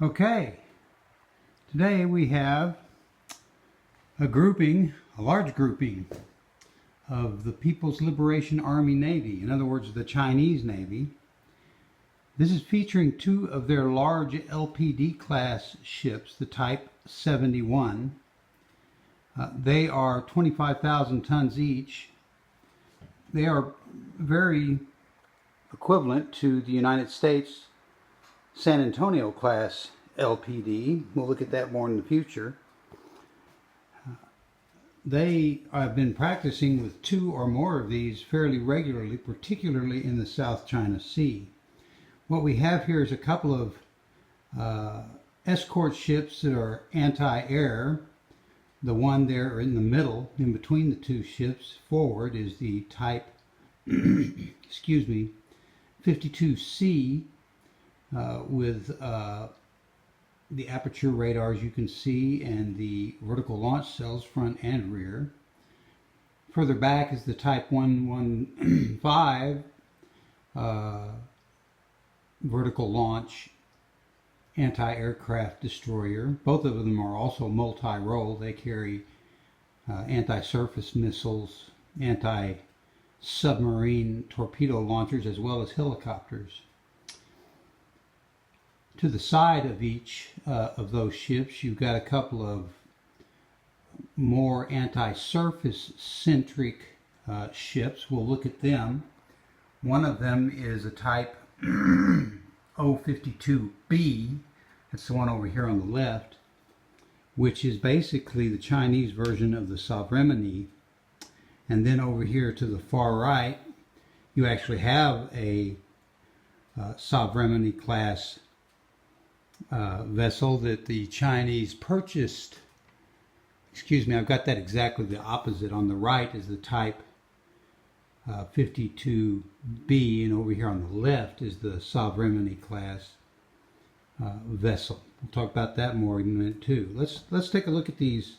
Okay, today we have a large grouping of the People's Liberation Army Navy, in other words, the Chinese Navy. This is featuring two of their large LPD class ships, the Type 71. They are 25,000 tons each. They are very equivalent to the United States San Antonio class LPD. We'll look at that more in the future. They have been practicing with two or more of these fairly regularly, particularly in the South China Sea. What we have here is a couple of escort ships that are anti-air. The one there in the middle, in between the two ships, forward, is the Type 52C with the aperture radars you can see and the vertical launch cells front and rear. Further back is the Type 115 vertical launch anti-aircraft destroyer. Both of them are also multi-role. They carry anti-surface missiles, anti-submarine torpedo launchers, as well as helicopters. To the side of each of those ships, you've got a couple of more anti-surface centric ships. We'll look at them. One of them is a Type 052B. That's the one over here on the left, which is basically the Chinese version of the Sovereignty. And then over here to the far right, you actually have a Sovereignty class vessel that the Chinese purchased. Excuse me, I've got that exactly the opposite. On the right is the Type 52B, and over here on the left is the Sovereignty class vessel. We'll talk about that more in a minute too. Let's take a look at these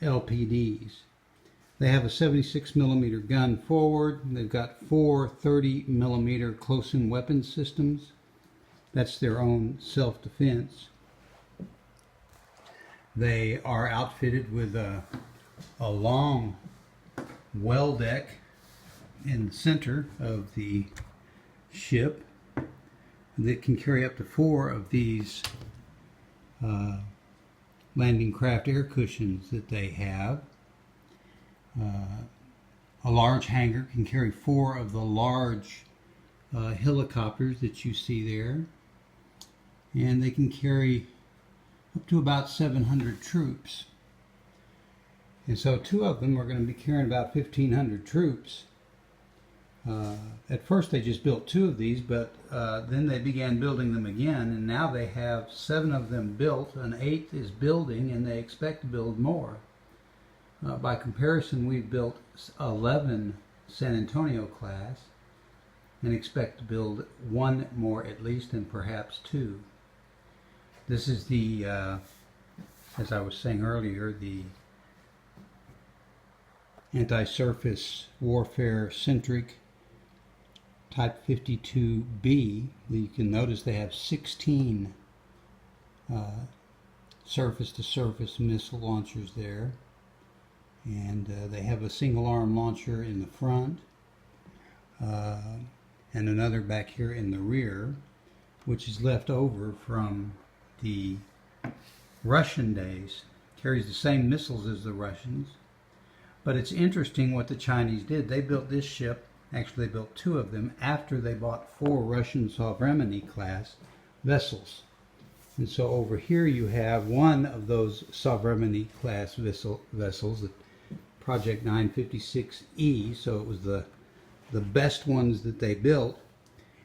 LPDs. They have a 76 millimeter gun forward. They've got four 30 millimeter close-in weapon systems. That's their own self-defense. They are outfitted with a long well deck in the center of the ship that can carry up to four of these landing craft air cushions that they have. A large hangar can carry four of the large helicopters that you see there, and they can carry up to about 700 troops. And so two of them are going to be carrying about 1,500 troops. At first they just built two of these, but then they began building them again, and now they have 7 of them built. An 8th is building, and they expect to build more. By comparison, we've built 11 San Antonio class and expect to build 1 more at least, and perhaps 2. This is the, as I was saying earlier, the anti-surface warfare Centric Type 52B. You can notice they have 16 surface-to-surface missile launchers there. And they have a single arm launcher in the front and another back here in the rear, which is left over from the Russian days. Carries the same missiles as the Russians. But it's interesting what the Chinese did. They built this ship, actually they built 2 of them, after they bought 4 Russian Sovereignty class vessels. And so over here you have one of those Sovereignty class vessels, the Project 956E, so it was the best ones that they built.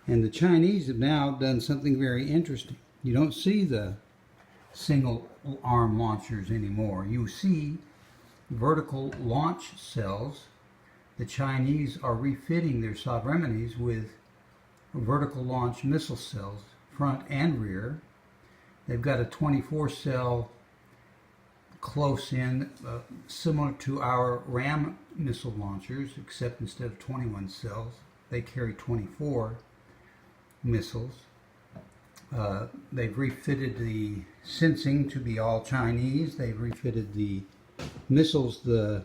And the Chinese have now done something very interesting. You don't see the single arm launchers anymore. You see vertical launch cells. The Chinese are refitting their Sovereignties with vertical launch missile cells, front and rear. They've got a 24 cell close in, similar to our RAM missile launchers, except instead of 21 cells, they carry 24 missiles. They've refitted the sensing to be all Chinese. They've refitted the missiles the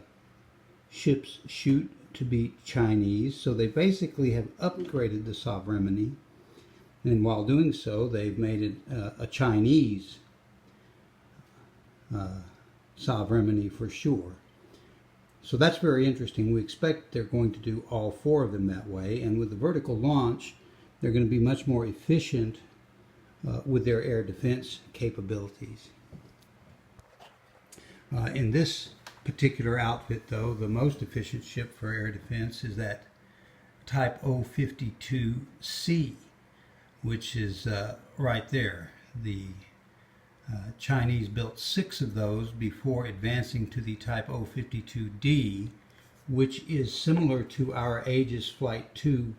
ships shoot to be Chinese. So they basically have upgraded the sovereignty. And while doing so, they've made it a Chinese sovereignty for sure. So that's very interesting. We expect they're going to do all four of them that way. And with the vertical launch, they're going to be much more efficient with their air defense capabilities. In this particular outfit, though, the most efficient ship for air defense is that Type 052C, which is right there. The Chinese built 6 of those before advancing to the Type 052D, which is similar to our Aegis Flight 2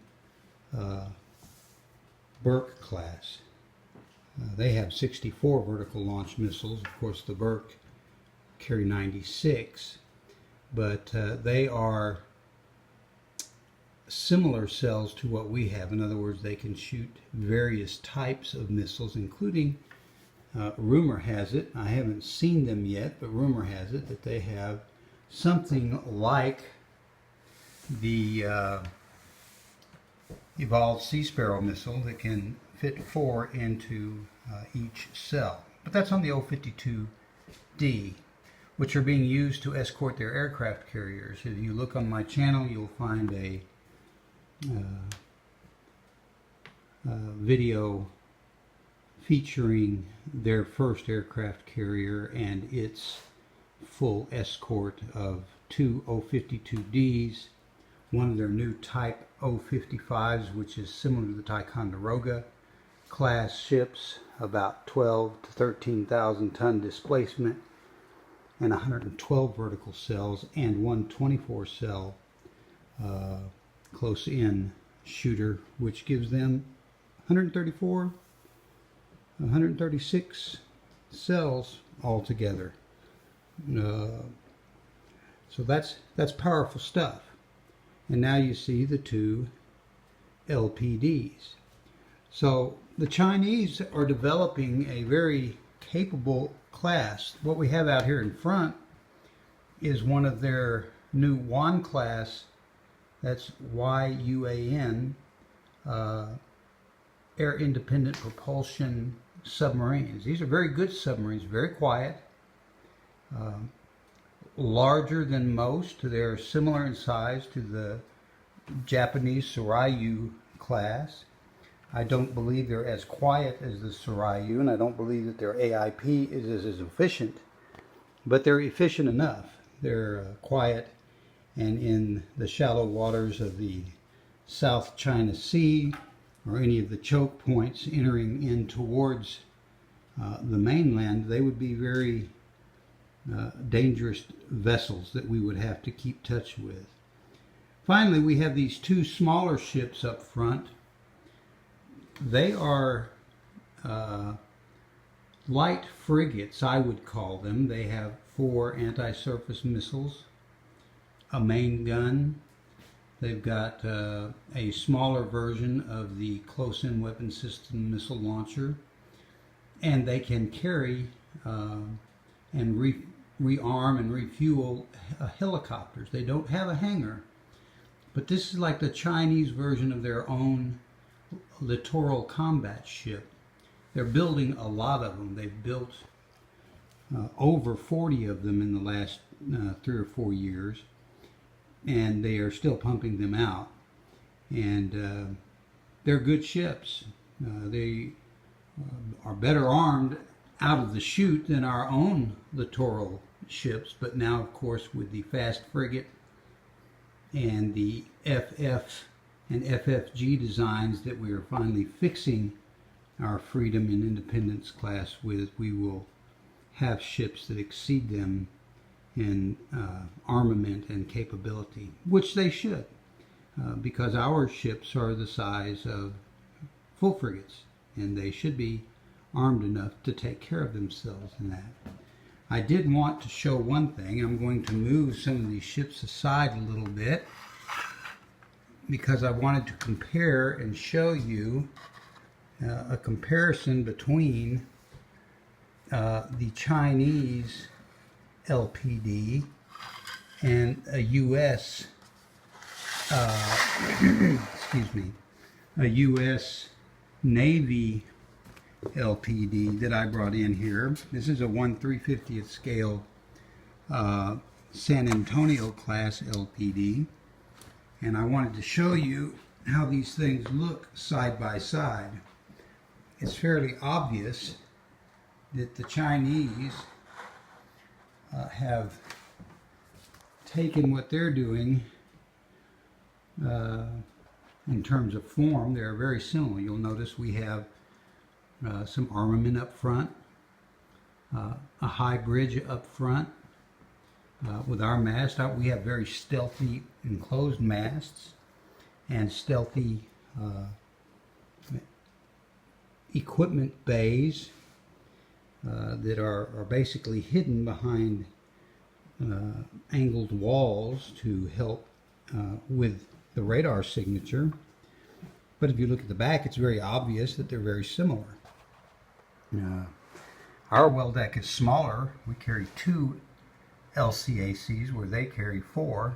Burke class. They have 64 vertical launch missiles. Of course, the Burke carry 96, but they are similar cells to what we have. In other words, they can shoot various types of missiles, including, rumor has it, I haven't seen them yet, but rumor has it that they have something like the evolved Sea Sparrow missile that can fit 4 into each cell. But that's on the 052D, which are being used to escort their aircraft carriers. If you look on my channel, you'll find a video featuring their first aircraft carrier and its full escort of 2 052Ds, one of their new Type 055s, which is similar to the Ticonderoga class ships, about 12 to 13,000 ton displacement, and 112 vertical cells, and one 24 cell close in shooter, which gives them 136 cells altogether. So that's powerful stuff. And now you see the 2 LPDs. So the Chinese are developing a very capable class. What we have out here in front is one of their new Yuan class, that's YUAN, air independent propulsion submarines. These are very good submarines, very quiet, larger than most. They're similar in size to the Japanese Soryu class. I don't believe they're as quiet as the Soryu, and I don't believe that their AIP is as efficient, but they're efficient enough. They're quiet, and in the shallow waters of the South China Sea or any of the choke points entering in towards the mainland, they would be very dangerous vessels that we would have to keep touch with. Finally, we have these 2 smaller ships up front. They are light frigates, I would call them. They have 4 anti-surface missiles, a main gun. They've got a smaller version of the close-in weapon system missile launcher, and they can carry and rearm and refuel helicopters. They don't have a hangar, but this is like the Chinese version of their own littoral combat ship. They're building a lot of them. They've built over 40 of them in the last 3 or 4 years, and they are still pumping them out. And they're good ships. They are better armed out of the chute than our own littoral ships, but now, of course, with the fast frigate and the FF and FFG designs that we are finally fixing our freedom and independence class with, we will have ships that exceed them in armament and capability, which they should, because our ships are the size of full frigates, and they should be armed enough to take care of themselves in that. I did want to show one thing. I'm going to move some of these ships aside a little bit because I wanted to compare and show you a comparison between the Chinese LPD and a U.S. Excuse me, a U.S. Navy LPD that I brought in here. This is a 1/350th scale San Antonio class LPD, and I wanted to show you how these things look side by side. It's fairly obvious that the Chinese have taken what they're doing in terms of form. They're very similar. You'll notice we have some armament up front, a high bridge up front. With our mast, we have very stealthy enclosed masts and stealthy equipment bays that are basically hidden behind angled walls to help with the radar signature. But if you look at the back, it's very obvious that they're very similar. Our well deck is smaller. We carry 2 LCACs where they carry 4.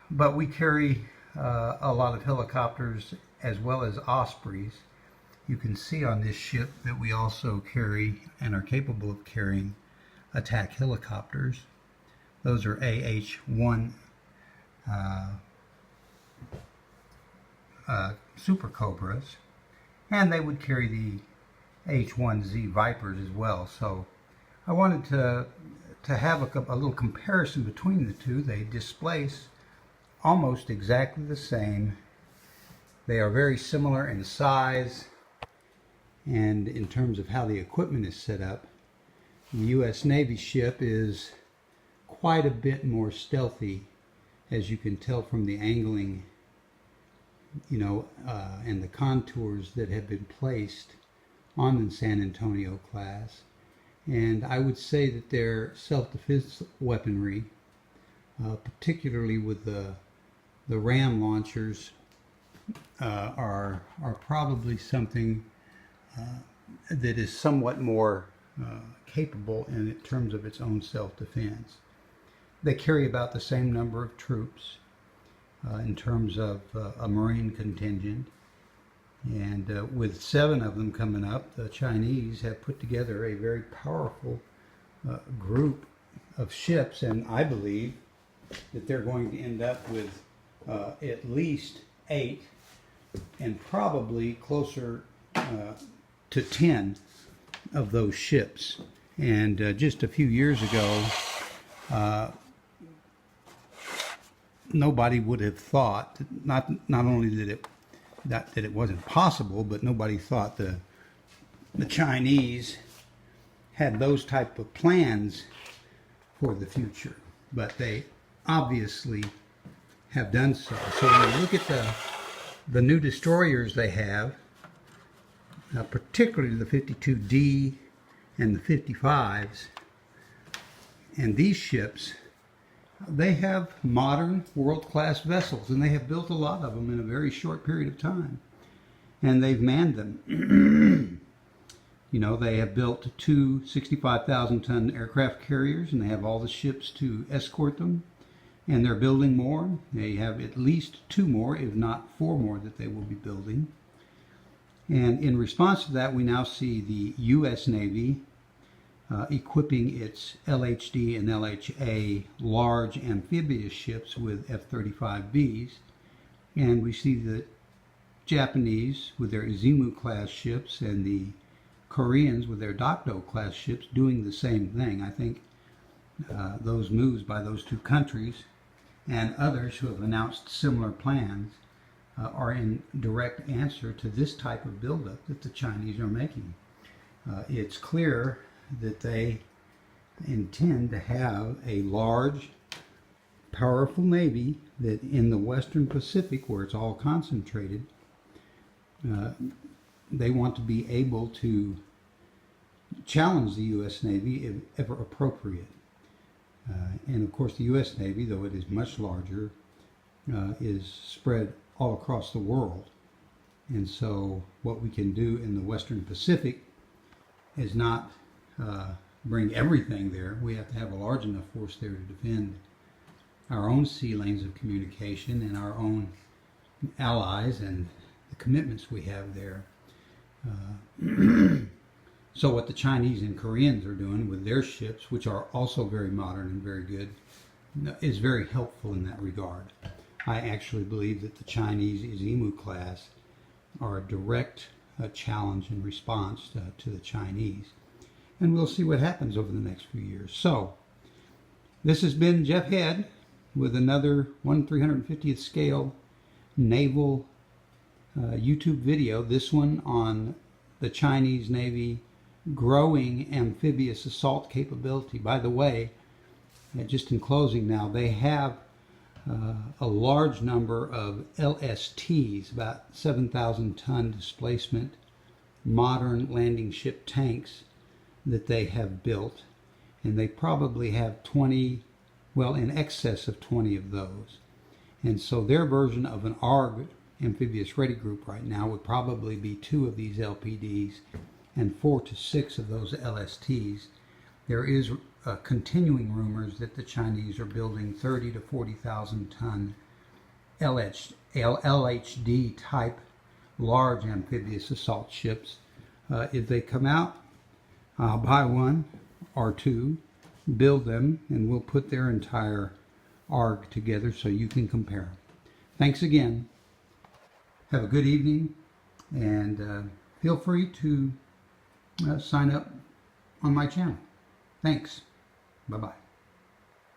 But we carry a lot of helicopters as well as Ospreys. You can see on this ship that we also carry and are capable of carrying attack helicopters. Those are AH-1 Super Cobras, and they would carry the H-1Z Vipers as well. So I wanted to have a little comparison between the two. They displace almost exactly the same. They are very similar in size and in terms of how the equipment is set up. The U.S. Navy ship is quite a bit more stealthy, as you can tell from the angling, and the contours that have been placed on the San Antonio class. And I would say that their self-defense weaponry, particularly with the ram launchers, are probably something that is somewhat more capable in terms of its own self-defense. They carry about the same number of troops in terms of a Marine contingent. And with 7 of them coming up, the Chinese have put together a very powerful group of ships, and I believe that they're going to end up with at least 8 and probably closer to 10 of those ships. And just a few years ago, nobody would have thought, not only that it wasn't possible, but nobody thought the Chinese had those type of plans for the future. But they obviously have done so. So when you look at the new destroyers they have, particularly the 52D and the 55s, and these ships, they have modern world-class vessels, and they have built a lot of them in a very short period of time, and they've manned them. They have built 2 65,000-ton aircraft carriers, and they have all the ships to escort them, and they're building more. They have at least 2 more, if not 4 more, that they will be building. And in response to that, we now see the U.S. Navy equipping its LHD and LHA large amphibious ships with F-35Bs. And we see the Japanese with their Izumo class ships and the Koreans with their Dokdo class ships doing the same thing. I think those moves by those 2 countries and others who have announced similar plans are in direct answer to this type of buildup that the Chinese are making. It's clear that they intend to have a large, powerful navy that in the Western Pacific, where it's all concentrated, they want to be able to challenge the U.S. Navy if ever appropriate. And of course the U.S. Navy, though it is much larger, is spread all across the world. And so what we can do in the Western Pacific is not bring everything there. We have to have a large enough force there to defend our own sea lanes of communication and our own allies and the commitments we have there. So what the Chinese and Koreans are doing with their ships, which are also very modern and very good, is very helpful in that regard. I actually believe that the Chinese Izumu class are a direct challenge and response to the Chinese. And we'll see what happens over the next few years. So, this has been Jeff Head with another 1/350th scale naval YouTube video. This one on the Chinese Navy growing amphibious assault capability. By the way, just in closing now, they have a large number of LSTs, about 7,000 ton displacement, modern landing ship tanks that they have built, and they probably have 20, well, in excess of 20 of those. And so their version of an ARG, amphibious ready group, right now would probably be 2 of these LPDs and 4 to 6 of those LSTs. There is continuing rumors that the Chinese are building 30 to 40,000 ton LHD type large amphibious assault ships. If they come out, I'll buy 1 or 2, build them, and we'll put their entire ARG together so you can compare them. Thanks again. Have a good evening, and feel free to sign up on my channel. Thanks. Bye-bye.